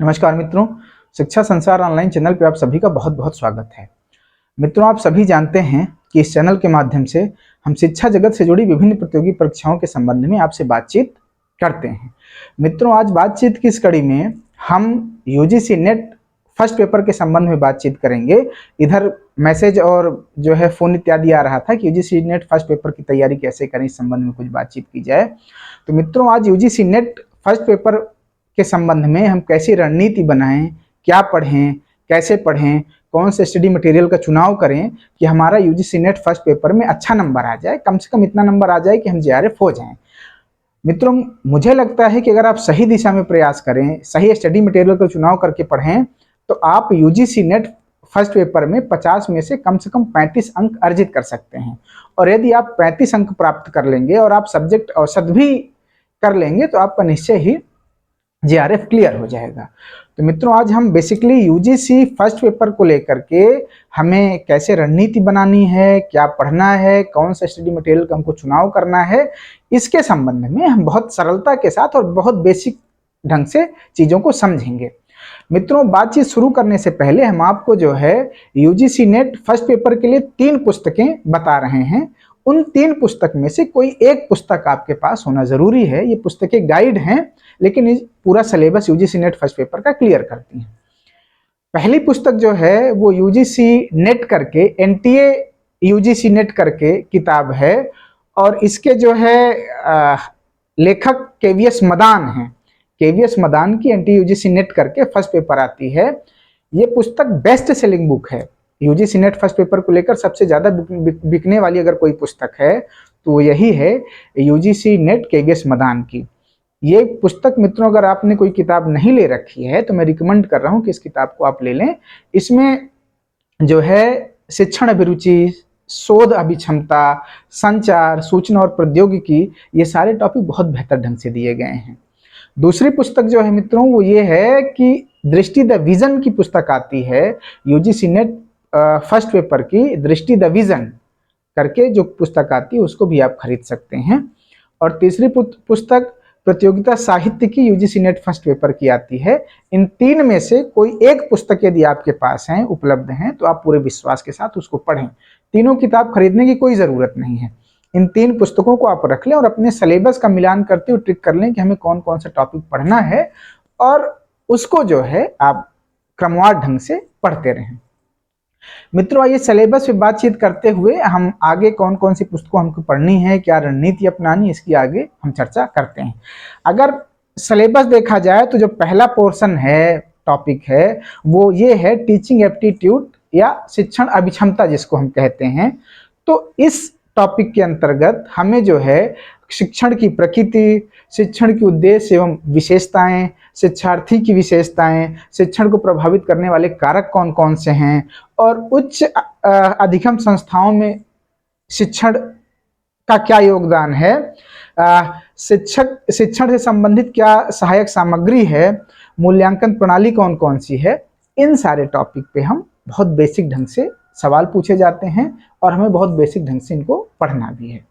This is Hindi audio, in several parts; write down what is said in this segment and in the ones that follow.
नमस्कार मित्रों, शिक्षा संसार ऑनलाइन चैनल पे आप सभी का बहुत बहुत स्वागत है। मित्रों, आप सभी जानते हैं कि इस चैनल के माध्यम से हम शिक्षा जगत से जुड़ी विभिन्न प्रतियोगी परीक्षाओं के संबंध में आपसे बातचीत करते हैं। मित्रों, आज बातचीत की इस कड़ी में हम यूजीसी नेट फर्स्ट पेपर के संबंध में बातचीत करेंगे। इधर मैसेज और जो है फ़ोन इत्यादि आ रहा था कि यूजीसी नेट फर्स्ट पेपर की तैयारी कैसे करें, इस संबंध में कुछ बातचीत की जाए। तो मित्रों, आज यूजीसी नेट फर्स्ट पेपर के संबंध में हम कैसी रणनीति बनाएं, क्या पढ़ें, कैसे पढ़ें, कौन से स्टडी मटेरियल का चुनाव करें कि हमारा यूजीसी नेट फर्स्ट पेपर में अच्छा नंबर आ जाए, कम से कम इतना नंबर आ जाए कि हम जेआरएफ हो जाएं। मित्रों, मुझे लगता है कि अगर आप सही दिशा में प्रयास करें, सही स्टडी मटेरियल का चुनाव करके पढ़ें, तो आप यूजीसी नेट फर्स्ट पेपर में 50 में से कम 35 अंक अर्जित कर सकते हैं। और यदि आप 35 अंक प्राप्त कर लेंगे और आप सब्जेक्ट औसत भी कर लेंगे तो आपका निश्चय ही जेआरएफ क्लियर हो जाएगा। तो मित्रों, आज हम बेसिकली यूजीसी फर्स्ट पेपर को लेकर के हमें कैसे रणनीति बनानी है, क्या पढ़ना है, कौन सा स्टडी मटेरियल का हमको चुनाव करना है, इसके संबंध में हम बहुत सरलता के साथ और बहुत बेसिक ढंग से चीज़ों को समझेंगे। मित्रों, बातचीत शुरू करने से पहले हम आपको जो है यूजीसी नेट फर्स्ट पेपर के लिए 3 पुस्तकें बता रहे हैं। उन 3 पुस्तक में से कोई एक पुस्तक आपके पास होना जरूरी है। ये पुस्तकें गाइड हैं, लेकिन इस पूरा syllabus UGC net first paper का क्लियर करती हैं। पहली पुस्तक जो है वो यूजीसी नेट करके एनटीए यूजीसी नेट करके किताब है और इसके जो है लेखक केवीएस मदान हैं। केवीएस मदान की एनटीए यूजीसी नेट करके फर्स्ट पेपर आती है। ये पुस्तक बेस्ट सेलिंग बुक है। यूजीसी नेट फर्स्ट पेपर को लेकर सबसे ज़्यादा बिकने वाली अगर कोई पुस्तक है तो वो यही है, यूजीसी नेट केवीएस मदान की। ये पुस्तक मित्रों, अगर आपने कोई किताब नहीं ले रखी है तो मैं रिकमेंड कर रहा हूँ कि इस किताब को आप ले लें। इसमें जो है शिक्षण अभिरुचि, शोध अभिक्षमता, संचार, सूचना और प्रौद्योगिकी, ये सारे टॉपिक बहुत बेहतर ढंग से दिए गए हैं। दूसरी पुस्तक जो है मित्रों वो ये है कि दृष्टि द विजन की पुस्तक आती है। यूजीसी नेट फर्स्ट पेपर की दृष्टि द विजन करके जो पुस्तक आती है उसको भी आप खरीद सकते हैं। और तीसरी पुस्तक प्रतियोगिता साहित्य की यूजीसी नेट फर्स्ट पेपर की आती है। इन 3 में से कोई एक पुस्तक यदि आपके पास हैं, उपलब्ध हैं, तो आप पूरे विश्वास के साथ उसको पढ़ें। तीनों किताब खरीदने की कोई ज़रूरत नहीं है। इन 3 पुस्तकों को आप रख लें और अपने सिलेबस का मिलान करते हुए ट्रिक कर लें कि हमें कौन कौन सा टॉपिक पढ़ना है और उसको जो है आप क्रमवार ढंग से पढ़ते रहें। मित्रों, आइए सिलेबस पे बातचीत करते हुए हम आगे कौन कौन सी पुस्तकों हमको पढ़नी है, क्या रणनीति अपनानी, इसकी आगे हम चर्चा करते हैं। अगर सिलेबस देखा जाए तो जो पहला पोर्शन है, टॉपिक है, वो ये है टीचिंग एप्टीट्यूड या शिक्षण अभिक्षमता जिसको हम कहते हैं। तो इस टॉपिक के अंतर्गत हमें जो है शिक्षण की प्रकृति, शिक्षण के उद्देश्य एवं विशेषताएं, शिक्षार्थी की विशेषताएं, शिक्षण को प्रभावित करने वाले कारक कौन कौन से हैं और उच्च अधिगम संस्थाओं में शिक्षण का क्या योगदान है, शिक्षण से संबंधित क्या सहायक सामग्री है, मूल्यांकन प्रणाली कौन कौन सी है, इन सारे टॉपिक पे हम बहुत बेसिक ढंग से सवाल पूछे जाते हैं और हमें बहुत बेसिक ढंग से इनको पढ़ना भी है।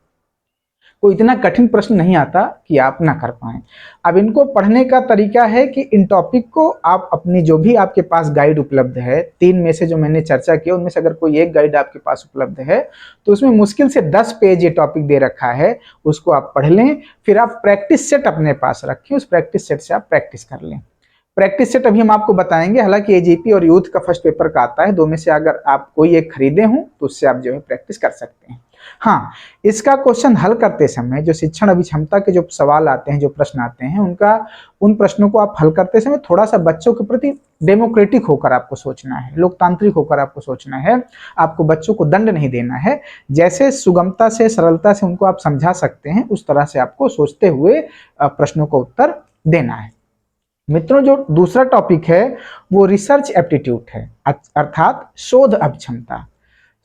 कोई इतना कठिन प्रश्न नहीं आता कि आप ना कर पाएं। अब इनको पढ़ने का तरीका है कि इन टॉपिक को आप अपनी जो भी आपके पास गाइड उपलब्ध है, 3 में से जो मैंने चर्चा किया उनमें से अगर कोई एक गाइड आपके पास उपलब्ध है तो उसमें मुश्किल से 10 पेज ये टॉपिक दे रखा है, उसको आप पढ़ लें। फिर आप प्रैक्टिस सेट अपने पास रखें, उस प्रैक्टिस सेट से आप प्रैक्टिस कर लें। प्रैक्टिस सेट अभी हम आपको बताएंगे, हालांकि एजीपी और यूथ का फर्स्ट पेपर का आता है, 2 में से अगर आप कोई एक खरीदे हों तो उससे आप जो है प्रैक्टिस कर सकते हैं। हाँ, इसका क्वेश्चन हल करते समय जो शिक्षण अभिक्षमता के जो सवाल आते हैं, जो प्रश्न आते हैं, उन प्रश्नों को आप हल करते समय थोड़ा सा बच्चों के प्रति डेमोक्रेटिक होकर आपको सोचना है, लोकतांत्रिक होकर आपको सोचना है। आपको बच्चों को दंड नहीं देना है। जैसे सुगमता से, सरलता से उनको आप समझा सकते हैं, उस तरह से आपको सोचते हुए प्रश्नों का उत्तर देना है। मित्रों, जो दूसरा टॉपिक है वो रिसर्च एप्टीट्यूड है, अर्थात शोध अभिक्षमता।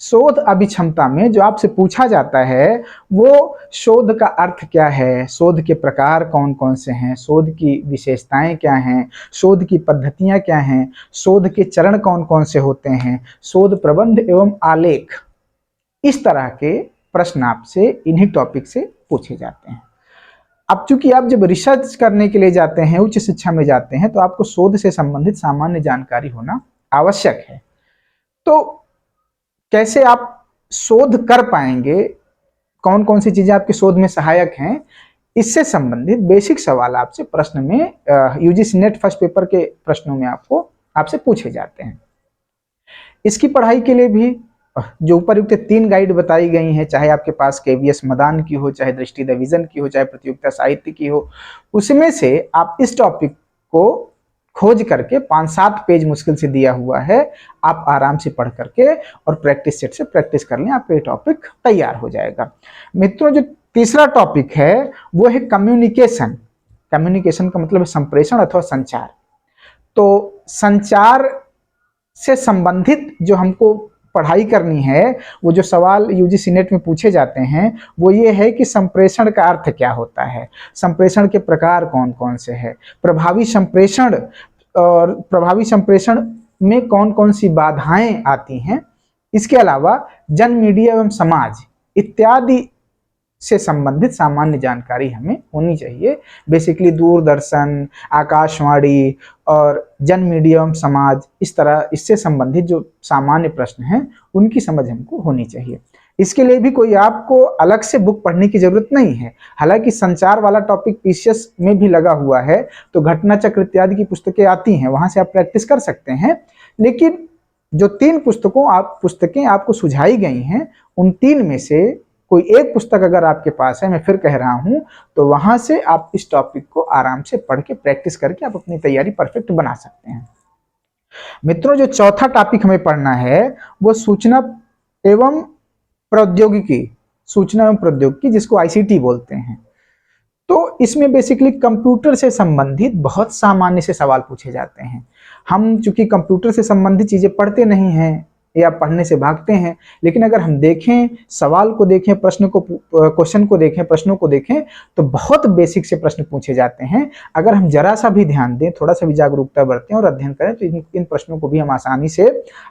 शोध अभिक्षमता में जो आपसे पूछा जाता है वो शोध का अर्थ क्या है, शोध के प्रकार कौन कौन से हैं, शोध की विशेषताएं क्या हैं, शोध की पद्धतियां क्या हैं, शोध के चरण कौन कौन से होते हैं, शोध प्रबंध एवं आलेख, इस तरह के प्रश्न आपसे इन्हीं टॉपिक से पूछे जाते हैं। अब चूंकि आप जब रिसर्च करने के लिए जाते हैं, उच्च शिक्षा में जाते हैं, तो आपको शोध से संबंधित सामान्य जानकारी होना आवश्यक है। तो कैसे आप शोध कर पाएंगे, कौन कौन सी चीजें आपके शोध में सहायक हैं, इससे संबंधित बेसिक सवाल आपसे प्रश्न में यूजीसी नेट फर्स्ट पेपर के प्रश्नों में आपसे पूछे जाते हैं। इसकी पढ़ाई के लिए भी जो उपरयुक्त 3 गाइड बताई गई हैं, चाहे आपके पास केवीएस मदान की हो, चाहे दृष्टि द विजन की हो, चाहे प्रतियोगिता साहित्य की हो, उसमें से आप इस टॉपिक को खोज करके 5-7 पेज मुश्किल से दिया हुआ है, आप आराम से पढ़ करके और प्रैक्टिस सेट से प्रैक्टिस कर लें, आपका ये टॉपिक तैयार हो जाएगा। मित्रों, जो तीसरा टॉपिक है वो है कम्युनिकेशन। कम्युनिकेशन का मतलब है संप्रेषण अथवा संचार। तो संचार से संबंधित जो हमको पढ़ाई करनी है, वो जो सवाल यूजीसी नेट में पूछे जाते हैं वो ये है कि संप्रेषण का अर्थ क्या होता है, संप्रेषण के प्रकार कौन कौन से हैं, प्रभावी संप्रेषण और प्रभावी संप्रेषण में कौन कौन सी बाधाएं आती हैं, इसके अलावा जन मीडिया एवं समाज इत्यादि से संबंधित सामान्य जानकारी हमें होनी चाहिए। बेसिकली दूरदर्शन, आकाशवाणी और जन मीडिया एवं समाज, इस तरह इससे संबंधित जो सामान्य प्रश्न हैं उनकी समझ हमको होनी चाहिए। इसके लिए भी कोई आपको अलग से बुक पढ़ने की जरूरत नहीं है। हालांकि संचार वाला टॉपिक पीसीएस में भी लगा हुआ है, तो घटना चक्र इत्यादि की पुस्तकें आती हैं, वहां से आप प्रैक्टिस कर सकते हैं। लेकिन जो 3 पुस्तकें आपको सुझाई गई हैं, उन 3 में से कोई एक पुस्तक अगर आपके पास है, मैं फिर कह रहा हूं, तो वहां से आप इस टॉपिक को आराम से पढ़ के प्रैक्टिस करके आप अपनी तैयारी परफेक्ट बना सकते हैं। मित्रों, जो चौथा टॉपिक हमें पढ़ना है वो सूचना एवं प्रौद्योगिकी, जिसको आईसीटी बोलते हैं। तो इसमें बेसिकली कंप्यूटर से संबंधित बहुत सामान्य से सवाल पूछे जाते हैं। हम चूंकि कंप्यूटर से संबंधित चीजें पढ़ते नहीं हैं या पढ़ने से भागते हैं, लेकिन अगर हम देखें, सवाल को देखें, क्वेश्चन को देखें, प्रश्नों को देखें, तो बहुत बेसिक से प्रश्न पूछे जाते हैं। अगर हम जरा सा भी ध्यान दें, थोड़ा सा भी जागरूकता बरतें और अध्ययन करें, तो इन प्रश्नों को भी हम आसानी से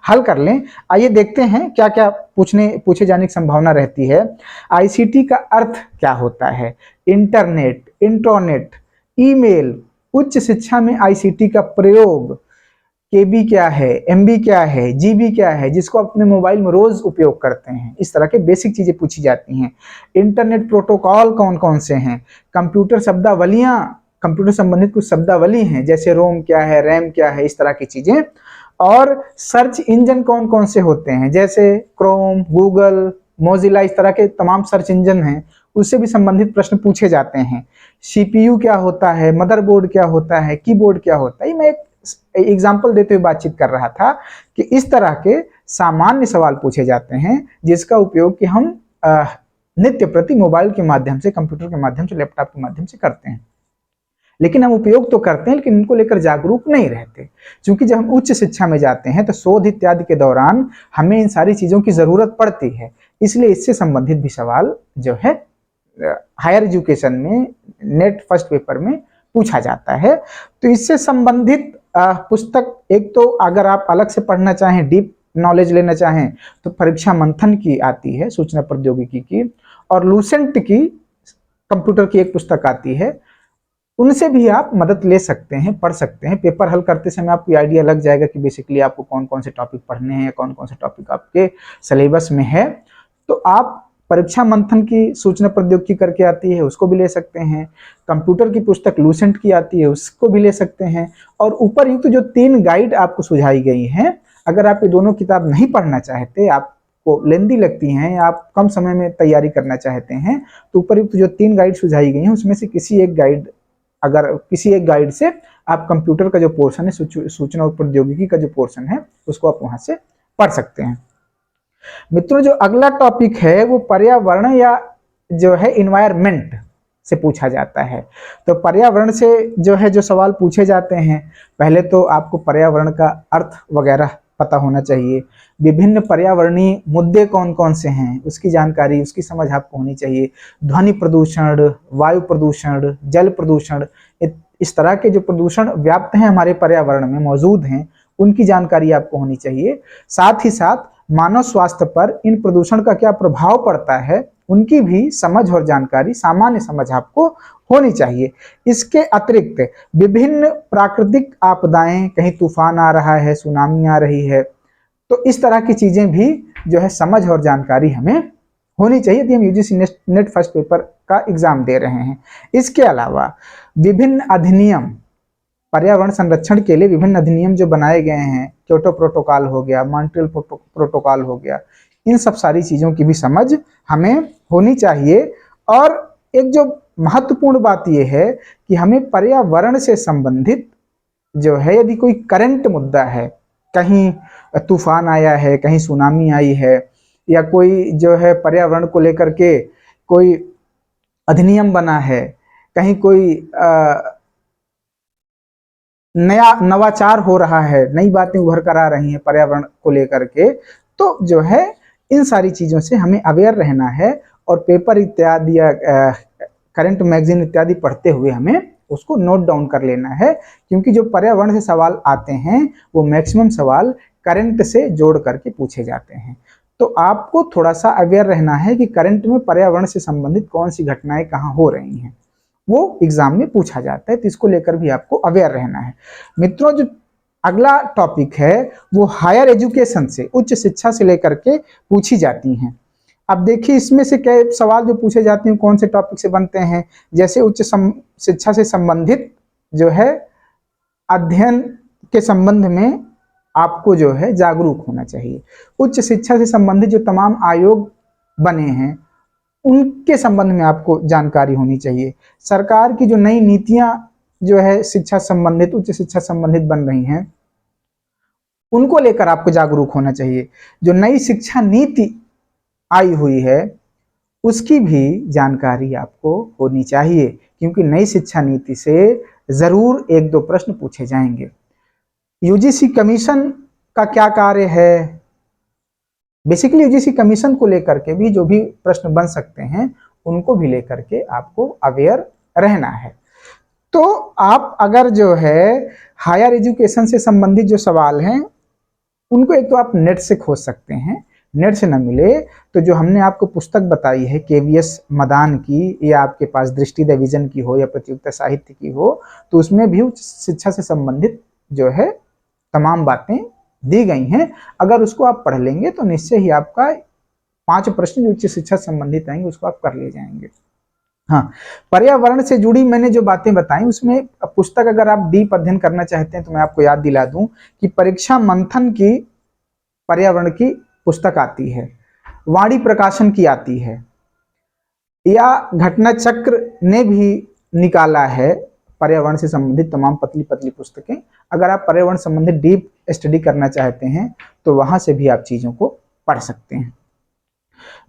हल कर लें। आइए देखते हैं क्या क्या पूछे जाने की संभावना रहती है। आईसीटी का अर्थ क्या होता है? इंटरनेट, इंट्रानेट, ईमेल, उच्च शिक्षा में आईसीटी का प्रयोग, केबी क्या है, एमबी क्या है, जीबी क्या है, जिसको अपने मोबाइल में रोज उपयोग करते हैं, इस तरह के बेसिक चीजें पूछी जाती हैं। इंटरनेट प्रोटोकॉल कौन कौन से हैं, कंप्यूटर शब्दावलियां, कंप्यूटर संबंधित कुछ शब्दावली हैं, जैसे रोम क्या है, रैम क्या है, इस तरह की चीजें। और सर्च इंजन कौन कौन से होते हैं, जैसे क्रोम, गूगल, मोजिला, इस तरह के तमाम सर्च इंजन हैं, उससे भी संबंधित प्रश्न पूछे जाते हैं। सीपीयू क्या होता है, मदरबोर्ड क्या होता है, कीबोर्ड क्या होता है। मैं एक एग्जाम्पल देते हुए बातचीत कर रहा था कि इस तरह के सामान्य सवाल पूछे जाते हैं जिसका उपयोग कि हम नित्य प्रति मोबाइल के माध्यम से, कंप्यूटर के माध्यम से, लैपटॉप के माध्यम से करते हैं। लेकिन हम उपयोग तो करते हैं, लेकिन इनको लेकर जागरूक नहीं रहते। क्योंकि जब हम उच्च शिक्षा में जाते हैं तो शोध इत्यादि के दौरान हमें इन सारी चीजों की जरूरत पड़ती है। इसलिए इससे संबंधित भी सवाल जो है हायर एजुकेशन में नेट फर्स्ट पेपर में पूछा जाता है। तो इससे संबंधित पुस्तक, एक तो अगर आप अलग से पढ़ना चाहें, डीप नॉलेज लेना चाहें, तो परीक्षा मंथन की आती है, सूचना प्रौद्योगिकी की, और लूसेंट की कंप्यूटर की एक पुस्तक आती है। उनसे भी आप मदद ले सकते हैं, पढ़ सकते हैं। पेपर हल करते समय आपको आइडिया लग जाएगा कि बेसिकली आपको कौन कौन से टॉपिक पढ़ने हैं या कौन कौन से टॉपिक आपके सिलेबस में है। तो आप परीक्षा मंथन की सूचना प्रौद्योगिकी करके आती है, उसको भी ले सकते हैं। कंप्यूटर की पुस्तक लूसेंट की आती है, उसको भी ले सकते हैं। और ऊपर युक्त जो 3 गाइड आपको सुझाई गई हैं, अगर आप ये दोनों किताब नहीं पढ़ना चाहते, आपको लेंदी लगती हैं या आप कम समय में तैयारी करना चाहते हैं, तो ऊपर युक्त जो 3 गाइड सुझाई गई हैं उसमें से किसी एक गाइड से आप कंप्यूटर का जो पोर्शन है, सूचना और प्रौद्योगिकी का जो पोर्शन है, उसको आप वहां से पढ़ सकते हैं। मित्रों, जो अगला टॉपिक है वो पर्यावरण या जो है इन्वायरमेंट से पूछा जाता है। तो पर्यावरण से जो सवाल पूछे जाते हैं, पहले तो आपको पर्यावरण का अर्थ वगैरह पता होना चाहिए। विभिन्न पर्यावरणीय मुद्दे कौन कौन से हैं, उसकी जानकारी, उसकी समझ आपको होनी चाहिए। ध्वनि प्रदूषण, वायु प्रदूषण, जल प्रदूषण, इस तरह के जो प्रदूषण व्याप्त हैं हमारे पर्यावरण में मौजूद हैं, उनकी जानकारी आपको होनी चाहिए। साथ ही साथ मानव स्वास्थ्य पर इन प्रदूषण का क्या प्रभाव पड़ता है, उनकी भी समझ और जानकारी, सामान्य समझ आपको होनी चाहिए। इसके अतिरिक्त विभिन्न प्राकृतिक आपदाएं, कहीं तूफान आ रहा है, सुनामी आ रही है, तो इस तरह की चीजें भी जो है समझ और जानकारी हमें होनी चाहिए यदि हम यूजीसी नेट फर्स्ट पेपर का एग्जाम दे रहे हैं। इसके अलावा विभिन्न अधिनियम, पर्यावरण संरक्षण के लिए विभिन्न अधिनियम जो बनाए गए हैं, क्योटो प्रोटोकॉल हो गया, मॉन्ट्रियल प्रोटोकॉल हो गया, इन सब सारी चीजों की भी समझ हमें होनी चाहिए। और एक जो महत्वपूर्ण बात यह है कि हमें पर्यावरण से संबंधित जो है, यदि कोई करंट मुद्दा है, कहीं तूफान आया है, कहीं सुनामी आई है, या कोई जो है पर्यावरण को लेकर के कोई अधिनियम बना है, कहीं कोई नया नवाचार हो रहा है, नई बातें उभर कर आ रही हैं पर्यावरण को लेकर के, तो जो है इन सारी चीजों से हमें अवेयर रहना है और पेपर इत्यादि या करंट मैगजीन इत्यादि पढ़ते हुए हमें उसको नोट डाउन कर लेना है, क्योंकि जो पर्यावरण से सवाल आते हैं वो मैक्सिमम सवाल करंट से जोड़ करके पूछे जाते हैं। तो आपको थोड़ा सा अवेयर रहना है कि करंट में पर्यावरण से संबंधित कौन सी घटनाएं कहाँ हो रही हैं, वो एग्जाम में पूछा जाता है, तो इसको लेकर भी आपको अवेयर रहना है। मित्रों, जो अगला टॉपिक है वो हायर एजुकेशन से, उच्च शिक्षा से लेकर के पूछी जाती हैं। अब देखिए इसमें से क्या सवाल जो पूछे जाते हैं कौन से टॉपिक से बनते हैं, जैसे उच्च शिक्षा से संबंधित जो है अध्ययन के संबंध में आपको जो है जागरूक होना चाहिए। उच्च शिक्षा से संबंधित जो तमाम आयोग बने हैं उनके संबंध में आपको जानकारी होनी चाहिए। सरकार की जो नई नीतियां जो है शिक्षा संबंधित, उच्च शिक्षा संबंधित बन रही हैं, उनको लेकर आपको जागरूक होना चाहिए। जो नई शिक्षा नीति आई हुई है उसकी भी जानकारी आपको होनी चाहिए, क्योंकि नई शिक्षा नीति से जरूर एक दो प्रश्न पूछे जाएंगे। यूजीसी कमीशन का क्या कार्य है, बेसिकली यूजीसी कमीशन को लेकर के भी जो भी प्रश्न बन सकते हैं उनको भी लेकर के आपको अवेयर रहना है। तो आप अगर जो है हायर एजुकेशन से संबंधित जो सवाल हैं उनको एक तो आप नेट से खोज सकते हैं, नेट से न मिले तो जो हमने आपको पुस्तक बताई है केवीएस मदान की, या आपके पास दृष्टि द विजन की हो या प्रतियोगिता साहित्य की हो, तो उसमें भी उच्च शिक्षा से संबंधित जो है तमाम बातें दी गई हैं। अगर उसको आप पढ़ लेंगे तो निश्चय ही आपका 5 प्रश्न जो उच्च शिक्षा संबंधित आएंगे उसको आप कर ले जाएंगे। हाँ, पर्यावरण से जुड़ी मैंने जो बातें बताई उसमें पुस्तक अगर आप डीप अध्ययन करना चाहते हैं तो मैं आपको याद दिला दूं कि परीक्षा मंथन की पर्यावरण की पुस्तक आती है, वाणी प्रकाशन की आती है, या घटना चक्र ने भी निकाला है पर्यावरण से संबंधित तमाम पतली पतली पुस्तकें। अगर आप पर्यावरण संबंधित डीप स्टडी करना चाहते हैं तो वहां से भी आप चीजों को पढ़ सकते हैं।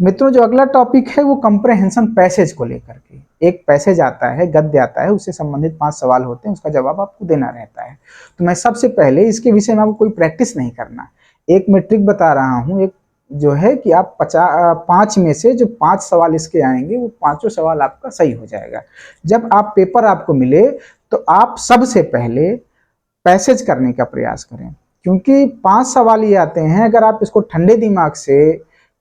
मित्रों, जो अगला टॉपिक है वो कंप्रहेंशन पैसेज को लेकर के। एक पैसेज आता है, गद्य आता है, उससे संबंधित 5 सवाल होते हैं, उसका जवाब आपको देना रहता है। तो मैं सबसे पहले इसके विषय में आपको कोई प्रैक्टिस नहीं करना, एक मैं ट्रिक बता रहा हूँ, एक जो है कि आप 5 में से जो 5 सवाल इसके आएंगे वो 5 सवाल आपका सही हो जाएगा। जब आप पेपर आपको मिले तो आप सबसे पहले पैसेज करने का प्रयास करें, क्योंकि 5 सवाल ये आते हैं, अगर आप इसको ठंडे दिमाग से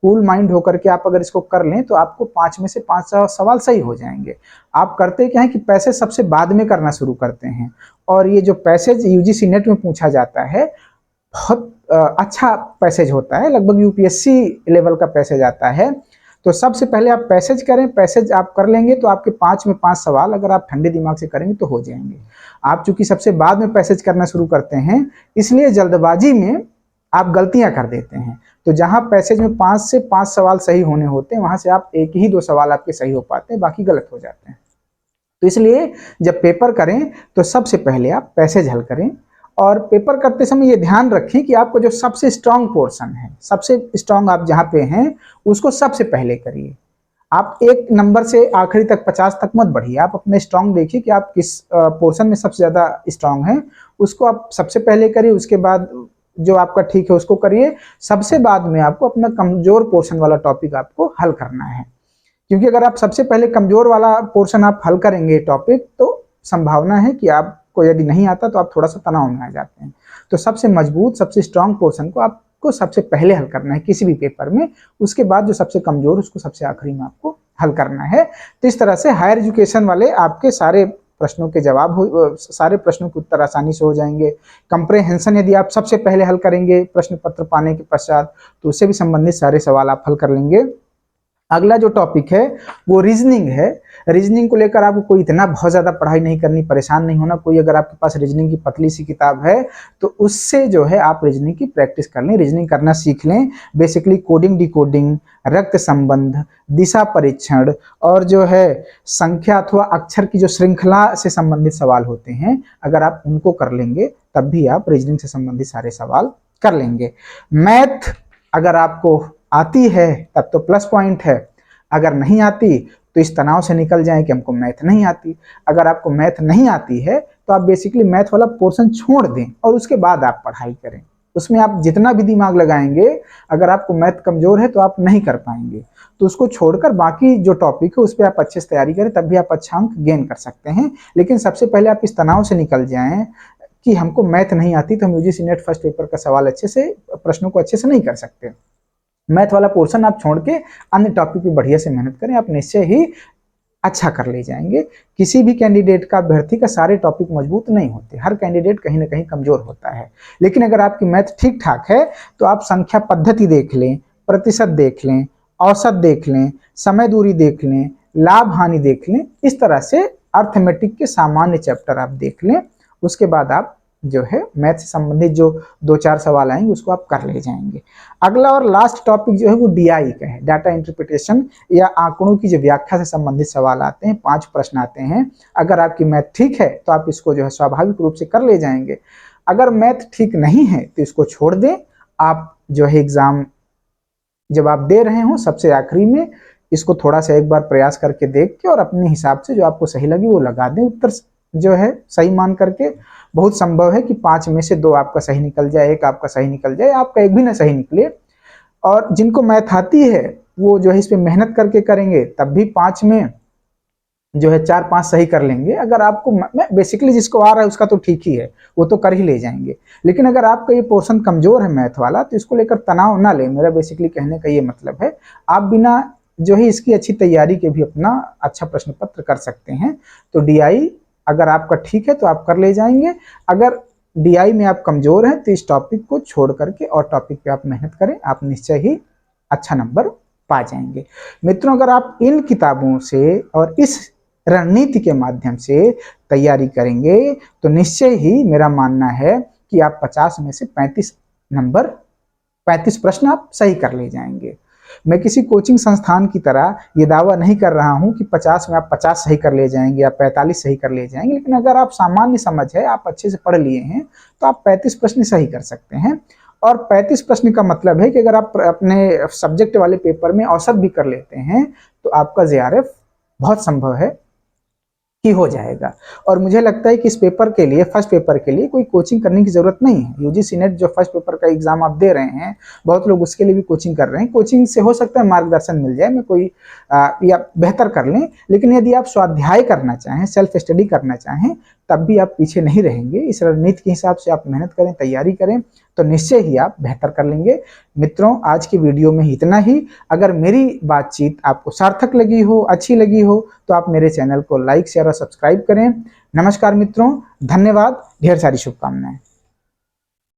कूल माइंड होकर के आप अगर इसको कर लें तो आपको 5 में से 5 सवाल सही हो जाएंगे। आप करते क्या है कि पैसेज सबसे बाद में करना शुरू करते हैं, और ये जो पैसेज यूजीसी नेट में पूछा जाता है बहुत अच्छा पैसेज होता है, लगभग यूपीएससी लेवल का पैसेज आता है। तो सबसे पहले आप पैसेज करें, पैसेज आप कर लेंगे तो आपके 5 में 5 सवाल अगर आप ठंडे दिमाग से करेंगे तो हो जाएंगे। आप चूंकि सबसे बाद में पैसेज करना शुरू करते हैं इसलिए जल्दबाजी में आप गलतियां कर देते हैं। तो जहां पैसेज में 5 से 5 सवाल सही होने होते हैं वहां से आप 1 ही 2 सवाल आपके सही हो पाते हैं, बाकी गलत हो जाते हैं। तो इसलिए जब पेपर करें तो सबसे पहले आप पैसेज हल करें, और पेपर करते समय ये ध्यान रखें कि आपको जो सबसे स्ट्रांग पोर्शन है, सबसे स्ट्रांग आप जहां पे हैं उसको सबसे पहले करिए। आप 1 नंबर से आखिरी तक 50 तक मत बढ़िए, आप अपने स्ट्रांग देखिए कि आप किस पोर्शन में सबसे ज्यादा स्ट्रांग हैं, उसको आप सबसे पहले करिए। उसके बाद जो आपका ठीक है उसको करिए, सबसे बाद में आपको अपना कमजोर पोर्शन वाला टॉपिक आपको हल करना है, क्योंकि अगर आप सबसे पहले कमजोर वाला पोर्शन आप हल करेंगे टॉपिक तो संभावना है कि आपको यदि नहीं आता तो आप थोड़ा सा तनाव में आ जाते हैं। तो सबसे मजबूत, सबसे स्ट्रांग पोर्शन को आप को सबसे पहले हल करना है किसी भी पेपर में, उसके बाद जो सबसे कमजोर उसको सबसे आखिरी में आपको हल करना है। तो इस तरह से हायर एजुकेशन वाले आपके सारे प्रश्नों के सारे प्रश्नों के उत्तर आसानी से हो जाएंगे। कंप्रेहेंशन यदि आप सबसे पहले हल करेंगे प्रश्न पत्र पाने के पश्चात, तो उससे भी संबंधित सारे सवाल आप हल कर लेंगे। अगला जो टॉपिक है वो रीजनिंग है। रीजनिंग को लेकर आपको कोई इतना बहुत ज़्यादा पढ़ाई नहीं करनी, परेशान नहीं होना। कोई अगर आपके पास रीजनिंग की पतली सी किताब है तो उससे जो है आप रीजनिंग की प्रैक्टिस कर लें, रीजनिंग करना सीख लें। बेसिकली कोडिंग, डिकोडिंग, रक्त संबंध, दिशा परीक्षण और जो है संख्या अथवा अक्षर की जो श्रृंखला से संबंधित सवाल होते हैं, अगर आप उनको कर लेंगे तब भी आप रीजनिंग से संबंधित सारे सवाल कर लेंगे। मैथ अगर आपको आती है तब तो प्लस पॉइंट है, अगर नहीं आती तो इस तनाव से निकल जाएं कि हमको मैथ नहीं आती। अगर आपको मैथ नहीं आती है तो आप बेसिकली मैथ वाला पोर्शन छोड़ दें और उसके बाद आप पढ़ाई करें। उसमें आप जितना भी दिमाग लगाएंगे, अगर आपको मैथ कमजोर है तो आप नहीं कर पाएंगे। तो उसको छोड़कर बाकी जो टॉपिक है उस पर आप अच्छे से तैयारी करें, तब भी आप अच्छा अंक गेन कर सकते हैं। लेकिन सबसे पहले आप इस तनाव से निकल जाएं कि हमको मैथ नहीं आती तो हम यूजीसी नेट फर्स्ट पेपर का सवाल अच्छे से, प्रश्नों को अच्छे से नहीं कर सकते। मैथ वाला पोर्शन आप छोड़ के अन्य टॉपिक पे बढ़िया से मेहनत करें, आप निश्चय ही अच्छा कर ले जाएंगे। किसी भी कैंडिडेट का, अभ्यर्थी का सारे टॉपिक मजबूत नहीं होते, हर कैंडिडेट कहीं ना कहीं कमजोर होता है। लेकिन अगर आपकी मैथ ठीक ठाक है तो आप संख्या पद्धति देख लें, प्रतिशत देख लें, औसत देख लें, समय दूरी देख लें, लाभ हानि देख लें, इस तरह से अर्थमेटिक के सामान्य चैप्टर आप देख लें। उसके बाद आप जो है मैथ से संबंधित जो 2-4 सवाल आएंगे उसको आप कर ले जाएंगे। अगला और लास्ट टॉपिक जो है वो डीआई का है, डाटा इंटरप्रिटेशन या आंकड़ों की जो व्याख्या से संबंधित सवाल आते हैं, 5 प्रश्न आते हैं। अगर आपकी मैथ ठीक है तो आप इसको जो है स्वाभाविक रूप से कर ले जाएंगे। अगर मैथ ठीक नहीं है तो इसको छोड़ दें। आप जो है एग्जाम जब आप दे रहे हो सबसे आखिरी में इसको थोड़ा सा एक बार प्रयास करके देख के और अपने हिसाब से जो आपको सही लगे वो लगा दें, उत्तर जो है सही मान करके। बहुत संभव है कि 5 में से 2 आपका सही निकल जाए, 1 आपका सही निकल जाए, आपका एक भी ना सही निकले। और जिनको मैथ आती है वो जो है इस पे मेहनत करके करेंगे, तब भी 5 में जो है 4-5 सही कर लेंगे। अगर आपको बेसिकली जिसको आ रहा है उसका तो ठीक ही है, वो तो कर ही ले जाएंगे। लेकिन अगर आपका ये पोर्शन कमजोर है मैथ वाला तो इसको लेकर तनाव ना लें, मेरा बेसिकली कहने का ये मतलब है। आप बिना जो है इसकी अच्छी तैयारी के भी अपना अच्छा प्रश्न पत्र कर सकते हैं। तो डीआई अगर आपका ठीक है तो आप कर ले जाएंगे। अगर डीआई में आप कमजोर हैं तो इस टॉपिक को छोड़ करके और टॉपिक पे आप मेहनत करें, आप निश्चय ही अच्छा नंबर पा जाएंगे। मित्रों, अगर आप इन किताबों से और इस रणनीति के माध्यम से तैयारी करेंगे तो निश्चय ही मेरा मानना है कि आप 50 में से 35 प्रश्न आप सही कर ले जाएंगे। मैं किसी कोचिंग संस्थान की तरह ये दावा नहीं कर रहा हूं कि 50 में आप 50 सही कर ले जाएंगे या 45 सही कर ले जाएंगे। लेकिन अगर आप सामान्य समझ है, आप अच्छे से पढ़ लिए हैं तो आप 35 प्रश्न सही कर सकते हैं। और 35 प्रश्न का मतलब है कि अगर आप अपने सब्जेक्ट वाले पेपर में औसत भी कर लेते हैं तो आपका जेआरएफ बहुत संभव है कि हो जाएगा। और मुझे लगता है कि इस पेपर के लिए, फर्स्ट पेपर के लिए कोई कोचिंग करने की जरूरत नहीं है। यूजीसी नेट जो फर्स्ट पेपर का एग्जाम आप दे रहे हैं, बहुत लोग उसके लिए भी कोचिंग कर रहे हैं। कोचिंग से हो सकता है मार्गदर्शन मिल जाए, मैं कोई या बेहतर कर लें। लेकिन यदि आप स्वाध्याय करना चाहें, सेल्फ स्टडी करना चाहें, तब भी आप पीछे नहीं रहेंगे। इस रणनीति के हिसाब से आप मेहनत करें, तैयारी करें तो निश्चय ही आप बेहतर कर लेंगे। मित्रों, आज की वीडियो में इतना ही। अगर मेरी बातचीत आपको सार्थक लगी हो, अच्छी लगी हो, तो आप मेरे चैनल को लाइक, शेयर और सब्सक्राइब करें। नमस्कार मित्रों, धन्यवाद, ढेर सारी शुभकामनाएं।